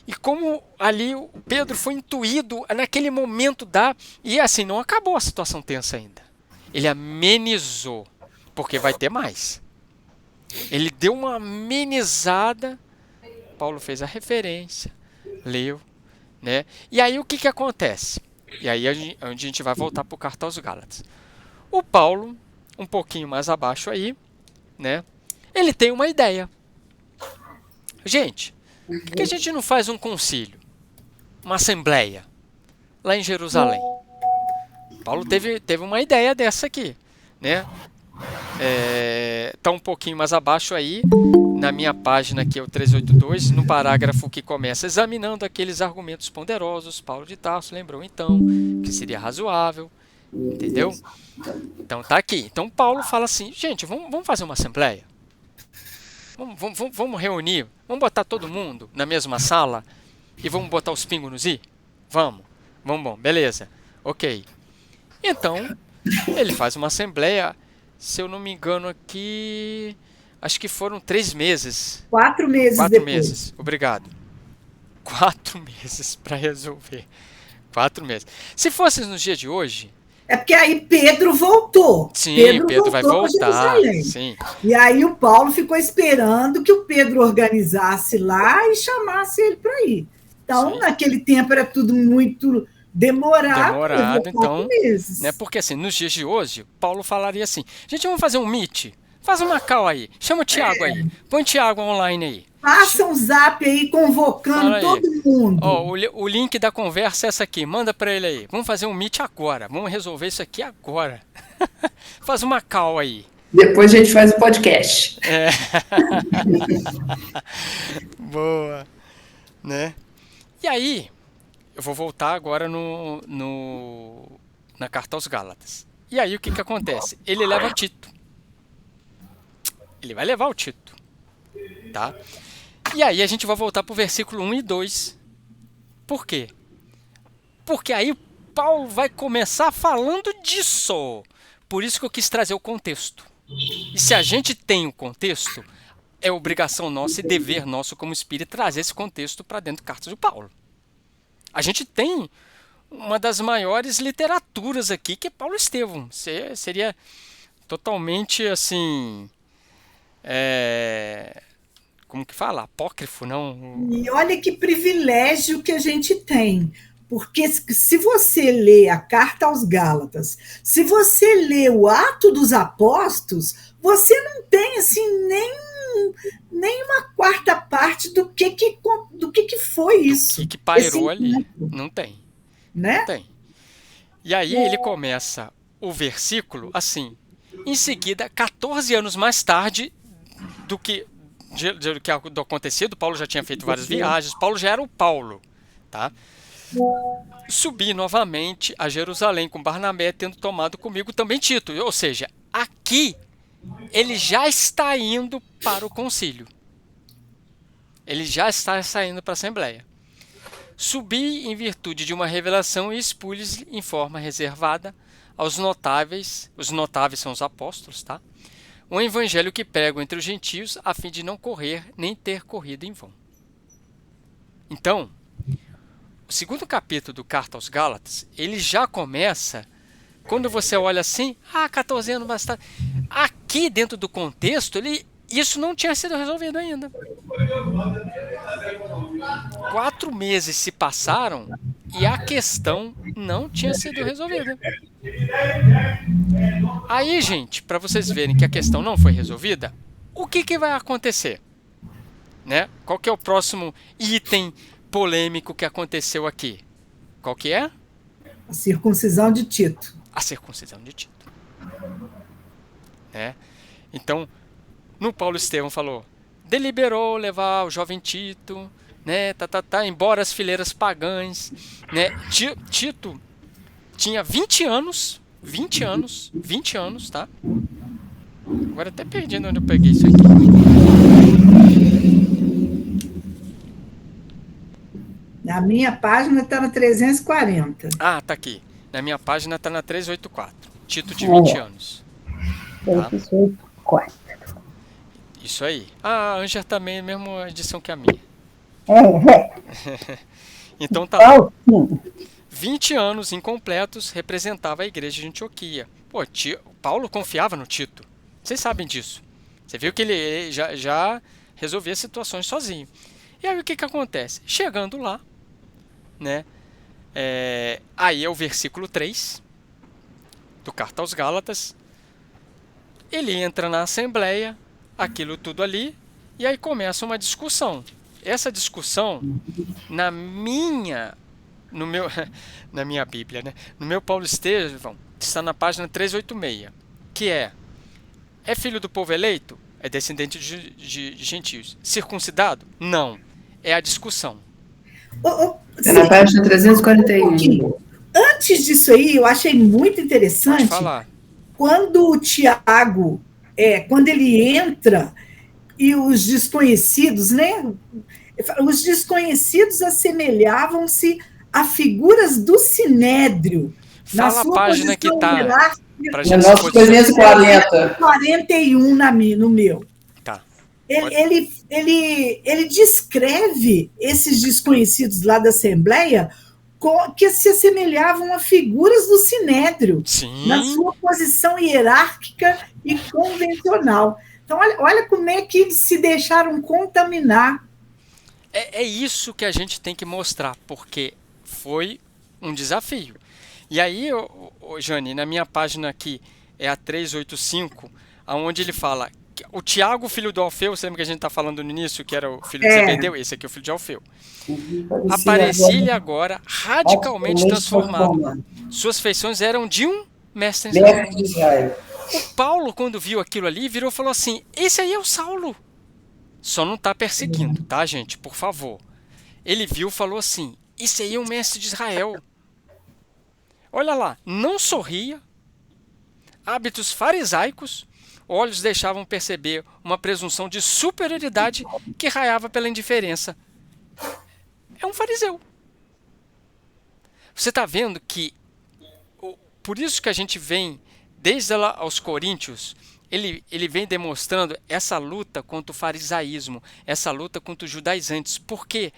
e como ali o Pedro foi intuído naquele momento e assim, não acabou a situação tensa ainda. Ele amenizou, porque vai ter mais. Ele deu uma amenizada, Paulo fez a referência, leu, né? E aí o que acontece? E aí a gente vai voltar para o Carta aos Gálatas. O Paulo, um pouquinho mais abaixo aí, né? Ele tem uma ideia. Gente, por que a gente não faz um concílio? Uma assembleia lá em Jerusalém? Paulo teve uma ideia dessa aqui, né? Tá um pouquinho mais abaixo aí, na minha página aqui é o 382, no parágrafo que começa: examinando aqueles argumentos ponderosos, Paulo de Tarso lembrou então que seria razoável, entendeu? Então tá aqui. Então Paulo fala assim: gente, vamos fazer uma assembleia? Vamos reunir, vamos botar todo mundo na mesma sala e vamos botar os pingos nos i? Vamos, bom, beleza, ok. Então, ele faz uma assembleia, se eu não me engano aqui, acho que foram 3 meses. 4 meses 4 depois. meses, obrigado. 4 meses para resolver. 4 meses. Se fosse nos dias de hoje... É porque aí Pedro voltou. Sim, Pedro vai voltou para voltar. Jerusalém. Sim. E aí o Paulo ficou esperando que o Pedro organizasse lá e chamasse ele para ir. Então, Sim. naquele tempo era tudo muito demorado, então, meses. né? Porque assim, nos dias de hoje, Paulo falaria assim: gente, vamos fazer um meet, faz uma call aí, chama o Tiago aí, põe o Tiago online aí. Passa um zap aí convocando todo mundo. Ó, o link da conversa é essa aqui, manda para ele aí. Vamos fazer um meet agora, vamos resolver isso aqui agora. Faz uma call aí. Depois a gente faz o podcast. Boa. Né? E aí, eu vou voltar agora na Carta aos Gálatas. E aí o que acontece? Ele leva Tito. Ele vai levar o Tito. Tá? E aí a gente vai voltar para o versículo 1 e 2. Por quê? Porque aí Paulo vai começar falando disso. Por isso que eu quis trazer o contexto. E se a gente tem o contexto, é obrigação nossa e dever nosso como espírito trazer esse contexto para dentro do Cartas de Paulo. A gente tem uma das maiores literaturas aqui, que é Paulo Estevão. Seria totalmente assim... como que fala? Apócrifo, não? E olha que privilégio que a gente tem. Porque se você lê a Carta aos Gálatas, se você lê o Ato dos Apóstolos, você não tem assim nem uma quarta parte do que foi isso. O que pairou ali. Não tem. Né? Não tem. E aí ele começa o versículo assim. Em seguida, 14 anos mais tarde do que do acontecido, Paulo já tinha feito várias viagens, Paulo já era o Paulo, tá? Subi novamente a Jerusalém com Barnabé, tendo tomado comigo também Tito. Ou seja, aqui ele já está indo para o concílio. Ele já está saindo para a Assembleia. Subi em virtude de uma revelação e expus em forma reservada aos notáveis, os notáveis são os apóstolos, tá? Um evangelho que prego entre os gentios, a fim de não correr nem ter corrido em vão. Então, o segundo capítulo do Carta aos Gálatas, ele já começa, quando você olha assim, 14 anos mais tarde. Aqui dentro do contexto, isso não tinha sido resolvido ainda. 4 meses se passaram e a questão não tinha sido resolvida. Aí, gente, para vocês verem que a questão não foi resolvida, o que vai acontecer? Né? Qual que é o próximo item polêmico que aconteceu aqui? Qual que é? A circuncisão de Tito. A circuncisão de Tito. Né? Então, no Paulo Estevão falou, deliberou levar o jovem Tito, né, embora as fileiras pagãs, né? Tito tinha 20 anos, tá? Agora até perdi onde eu peguei isso aqui. Na minha página está na 340. Ah, tá aqui. Na minha página está na 384. Tito de 20 anos. Tá? 384. Isso aí. A Ângela também é a mesma edição que a minha. Então tá lá. 20 anos incompletos representava a igreja de Antioquia. Pô, Paulo confiava no Tito. Vocês sabem disso. Você viu que ele já resolvia situações sozinho. E aí o que acontece? Chegando lá, né? Aí é o versículo 3 do Carta aos Gálatas. Ele entra na assembleia, aquilo tudo ali, e aí começa uma discussão. Essa discussão, na minha Bíblia, né? No meu Paulo Estevão, está na página 386, que é filho do povo eleito? É descendente de gentios. Circuncidado? Não. É a discussão. É na página 341. Antes disso aí, eu achei muito interessante. Pode falar. Quando o Tiago, quando ele entra e os desconhecidos, né? Os desconhecidos assemelhavam-se a figuras do sinédrio. Fala a página que está. No nosso 340. 41 no meu. Tá. Ele descreve esses desconhecidos lá da Assembleia que se assemelhavam a figuras do sinédrio. Sim. Na sua posição hierárquica e convencional. Então, olha como é que eles se deixaram contaminar. É isso que a gente tem que mostrar, porque foi um desafio. E aí, Jane, na minha página aqui, é a 385, onde ele fala, o Tiago, filho do Alfeu, você lembra que a gente está falando no início, que era o filho de Zebedeu? Esse aqui é o filho de Alfeu. Aparecia-lhe agora radicalmente transformado. Suas feições eram de um mestre em Israel. O Paulo, quando viu aquilo ali, virou e falou assim, esse aí é o Saulo. Só não está perseguindo, tá, gente? Por favor. Ele viu e falou assim, esse aí é um mestre de Israel. Olha lá, não sorria, hábitos farisaicos, olhos deixavam perceber uma presunção de superioridade que raiava pela indiferença. É um fariseu. Você está vendo que, por isso que a gente vem, desde lá aos Coríntios, ele vem demonstrando essa luta contra o farisaísmo, essa luta contra os judaizantes, porque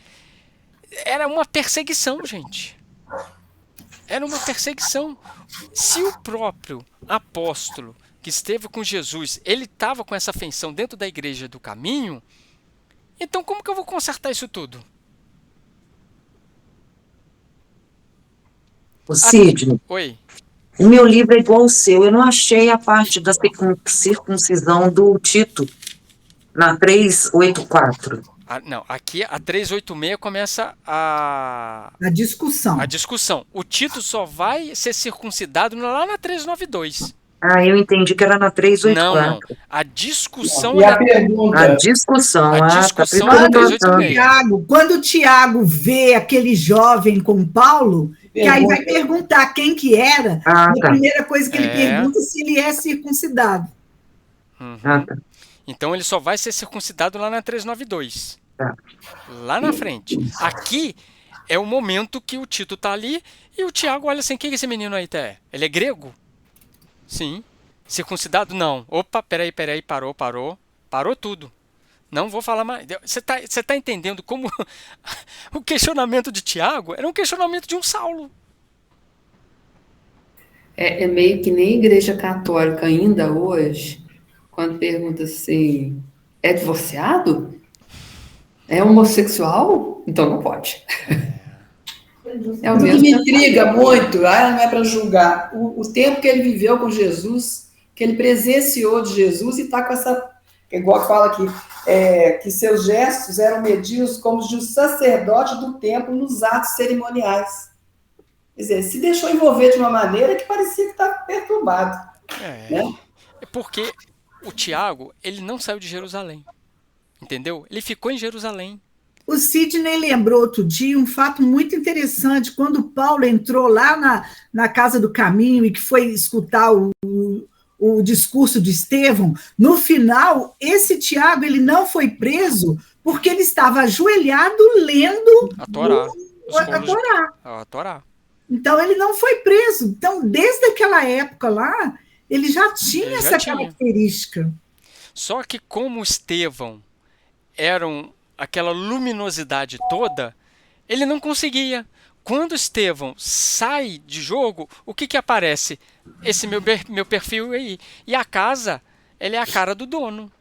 era uma perseguição, gente. Era uma perseguição. Se o próprio apóstolo que esteve com Jesus, ele estava com essa feição dentro da igreja do caminho, então como que eu vou consertar isso tudo? O Sidney. Oi. O meu livro é igual ao seu. Eu não achei a parte da circuncisão do Tito, na 384. Não, aqui a 386 começa a discussão. discussão. O Tito só vai ser circuncidado lá na 392. Ah, eu entendi que era na Não. 384. A discussão E a é pergunta? A discussão, A tá discussão por é isso que eu tô perguntando. 386. Quando o Tiago vê aquele jovem com Paulo, que aí vai perguntar quem que era, Ah, e a tá. primeira coisa que ele É. pergunta é se ele é circuncidado. Uhum. Ah, tá. Então ele só vai ser circuncidado lá na 392. Tá. Lá na frente. Aqui é o momento que o Tito tá ali e o Tiago olha assim, quem é esse menino aí, Té? Ele é grego? Sim. Circuncidado? Não. Opa, peraí, parou tudo. Não vou falar mais. Você tá entendendo como o questionamento de Tiago era um questionamento de um Saulo. É meio que nem a Igreja Católica ainda hoje, quando pergunta assim, é divorciado? É homossexual? Então não pode. É o O que mesmo. me intriga muito, não é para julgar, o tempo que ele viveu com Jesus, que ele presenciou de Jesus e está com essa, igual fala aqui, que seus gestos eram medidos como os de um sacerdote do templo nos atos cerimoniais. Quer dizer, se deixou envolver de uma maneira que parecia que estava perturbado. Né? É porque o Tiago, ele não saiu de Jerusalém. Entendeu? Ele ficou em Jerusalém. O Sidney lembrou outro dia um fato muito interessante, quando Paulo entrou lá na Casa do Caminho e que foi escutar o discurso de Estevão, no final, esse Tiago ele não foi preso porque ele estava ajoelhado lendo A Torá. a A Torá. Então, ele não foi preso. Então, desde aquela época lá, ele já tinha essa característica. Só que como Estevão era aquela luminosidade toda, ele não conseguia. Quando Estevão sai de jogo, o que aparece? Esse meu perfil aí. E a casa, ela é a cara do dono.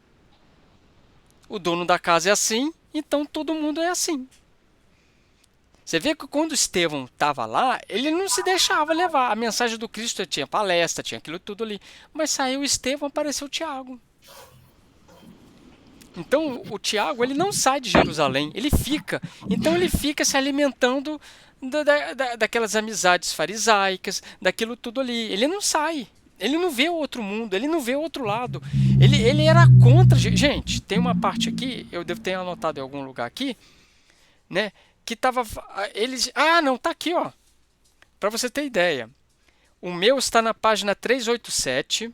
O dono da casa é assim, então todo mundo é assim. Você vê que quando Estevão estava lá, ele não se deixava levar. A mensagem do Cristo tinha palestra, tinha aquilo tudo ali. Mas saiu Estevão, apareceu Tiago. Então o Tiago, ele não sai de Jerusalém, ele fica. Então ele fica se alimentando daquelas amizades farisaicas, daquilo tudo ali. Ele não sai. Ele não vê o outro mundo, ele não vê o outro lado. Ele era contra. Gente, tem uma parte aqui, eu devo ter anotado em algum lugar aqui, né? Que tava. Eles. Não, tá aqui, ó. Para você ter ideia. O meu está na página 387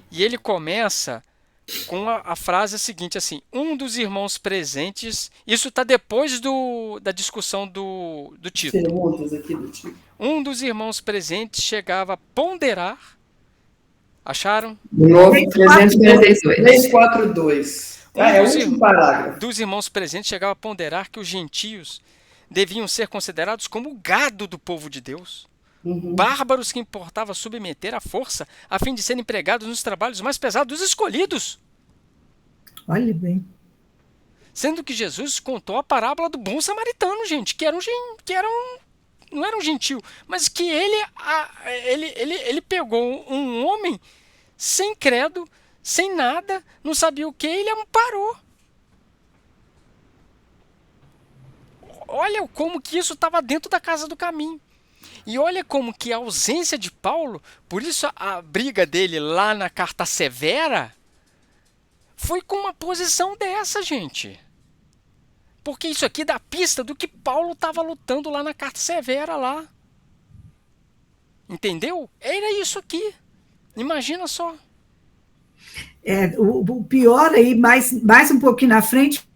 e ele começa com a frase seguinte, assim: um dos irmãos presentes. Isso está depois da discussão do Tito. Perguntas aqui do Tito. Um dos irmãos presentes chegava a ponderar. Acharam? Novo 342. 342. É o último parágrafo. Dos irmãos presentes chegava a ponderar que os gentios deviam ser considerados como o gado do povo de Deus. Bárbaros que importava submeter à força a fim de serem empregados nos trabalhos mais pesados dos escolhidos. Olha bem. Sendo que Jesus contou a parábola do bom samaritano, gente, não era um gentil, mas que ele pegou um homem sem credo, sem nada, não sabia o que, ele amparou. Olha como que isso estava dentro da casa do caminho. E olha como que a ausência de Paulo, por isso a briga dele lá na carta severa, foi com uma posição dessa, gente. Porque isso aqui dá pista do que Paulo estava lutando lá na carta severa lá. Entendeu? Era isso aqui. Imagina só. O pior aí, mais um pouquinho na frente,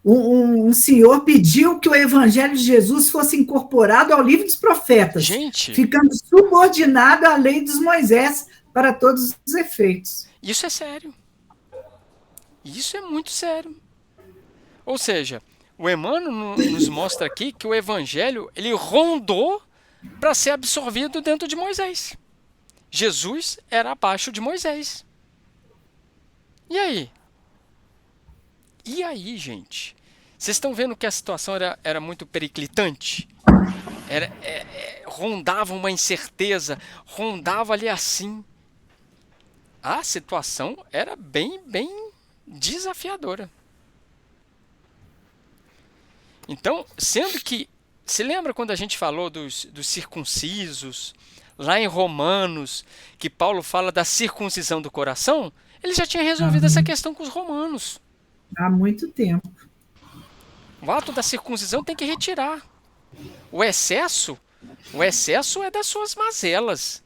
um senhor pediu que o Evangelho de Jesus fosse incorporado ao livro dos profetas, Gente, ficando subordinado à lei dos Moisés para todos os efeitos. Isso é sério. Isso é muito sério. Ou seja, o Emmanuel nos mostra aqui que o Evangelho ele rondou para ser absorvido dentro de Moisés. Jesus era abaixo de Moisés. E aí? E aí, gente? Vocês estão vendo que a situação era muito periclitante? Rondava uma incerteza, rondava ali assim. A situação era bem desafiadora. Então, sendo que, se lembra quando a gente falou dos circuncisos, lá em Romanos, que Paulo fala da circuncisão do coração? Ele já tinha resolvido essa questão com os romanos. Há muito tempo. O ato da circuncisão tem que retirar. O excesso é das suas mazelas,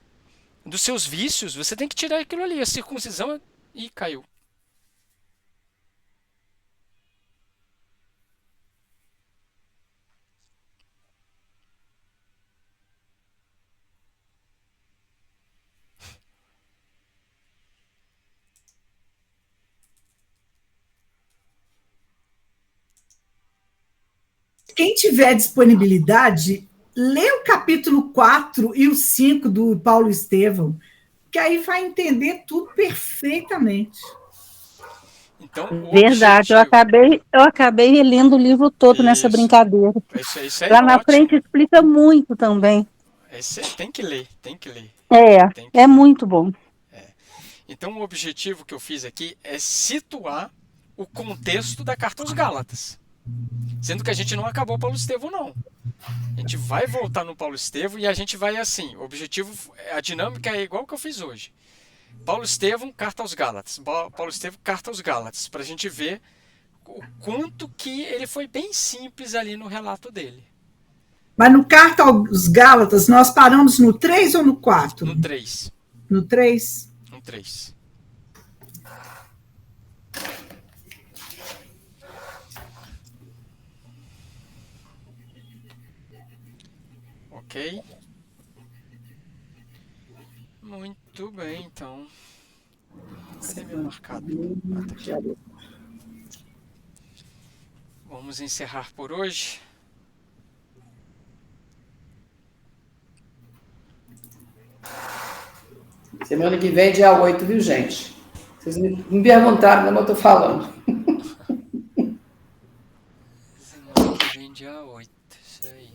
dos seus vícios. Você tem que tirar aquilo ali. A circuncisão. Ih, caiu. Quem tiver disponibilidade, lê o capítulo 4 e o 5 do Paulo Estevão, que aí vai entender tudo perfeitamente. Então, Verdade, eu acabei lendo o livro todo nessa brincadeira. Isso aí Lá é na ótimo. frente explica muito também. Tem que ler, tem que ler. É muito bom. Então, o objetivo que eu fiz aqui é situar o contexto da carta aos Gálatas. Sendo que a gente não acabou Paulo Estevão, não. A gente vai voltar no Paulo Estevão e a gente vai assim. O objetivo, a dinâmica é igual que eu fiz hoje. Paulo Estevão, carta aos Gálatas. Paulo Estevão, carta aos Gálatas. Para a gente ver o quanto que ele foi bem simples ali no relato dele. Mas no Carta aos Gálatas, nós paramos no 3 ou no 4? No 3. No 3? No 3. Ok? Muito bem, então. Cadê meu marcado? Ah, tá aqui. Vamos encerrar por hoje. Semana que vem, dia 8, viu, gente? Vocês me perguntaram como eu tô falando. Semana que vem, dia 8. Isso aí.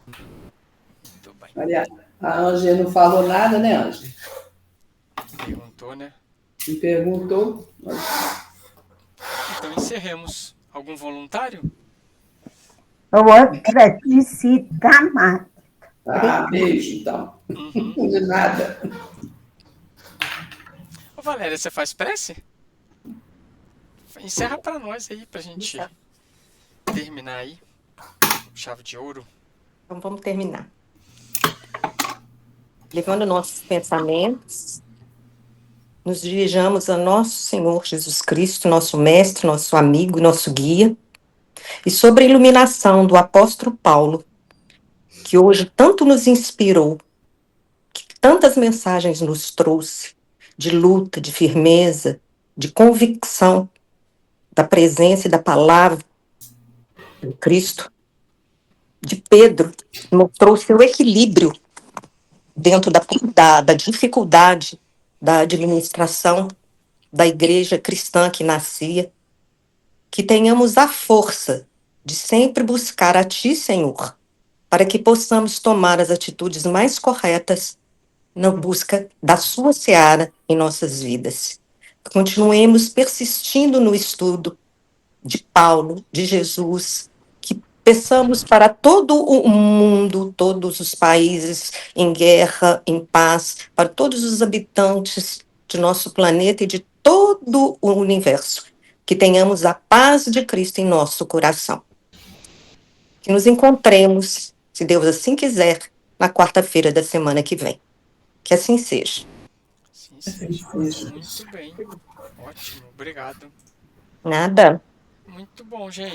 Muito bem. Olha, a Ângela não falou nada, né, Ângela? Perguntou, né? Me perguntou. Então encerremos. Algum voluntário? Outra disse da Ah, beijo, então. De nada. Ô, Valéria, você faz prece? Encerra pra nós aí, pra gente terminar aí. Chave de ouro. Então vamos terminar. Levando nossos pensamentos, nos dirijamos a nosso Senhor Jesus Cristo, nosso mestre, nosso amigo, nosso guia, e sobre a iluminação do apóstolo Paulo, que hoje tanto nos inspirou, que tantas mensagens nos trouxe, de luta, de firmeza, de convicção da presença e da palavra de Cristo, de Pedro, que mostrou seu equilíbrio dentro da dificuldade da administração da igreja cristã que nascia, que tenhamos a força de sempre buscar a Ti, Senhor, para que possamos tomar as atitudes mais corretas na busca da Sua seara em nossas vidas. Continuemos persistindo no estudo de Paulo, de Jesus, que peçamos para todo o mundo, todos os países em guerra, em paz, para todos os habitantes de nosso planeta e de todo o universo, que tenhamos a paz de Cristo em nosso coração. Que nos encontremos, se Deus assim quiser, na quarta-feira da semana que vem. Que assim seja. Sim, seja. Muito bem. Ótimo, obrigado. Nada. Muito bom, gente.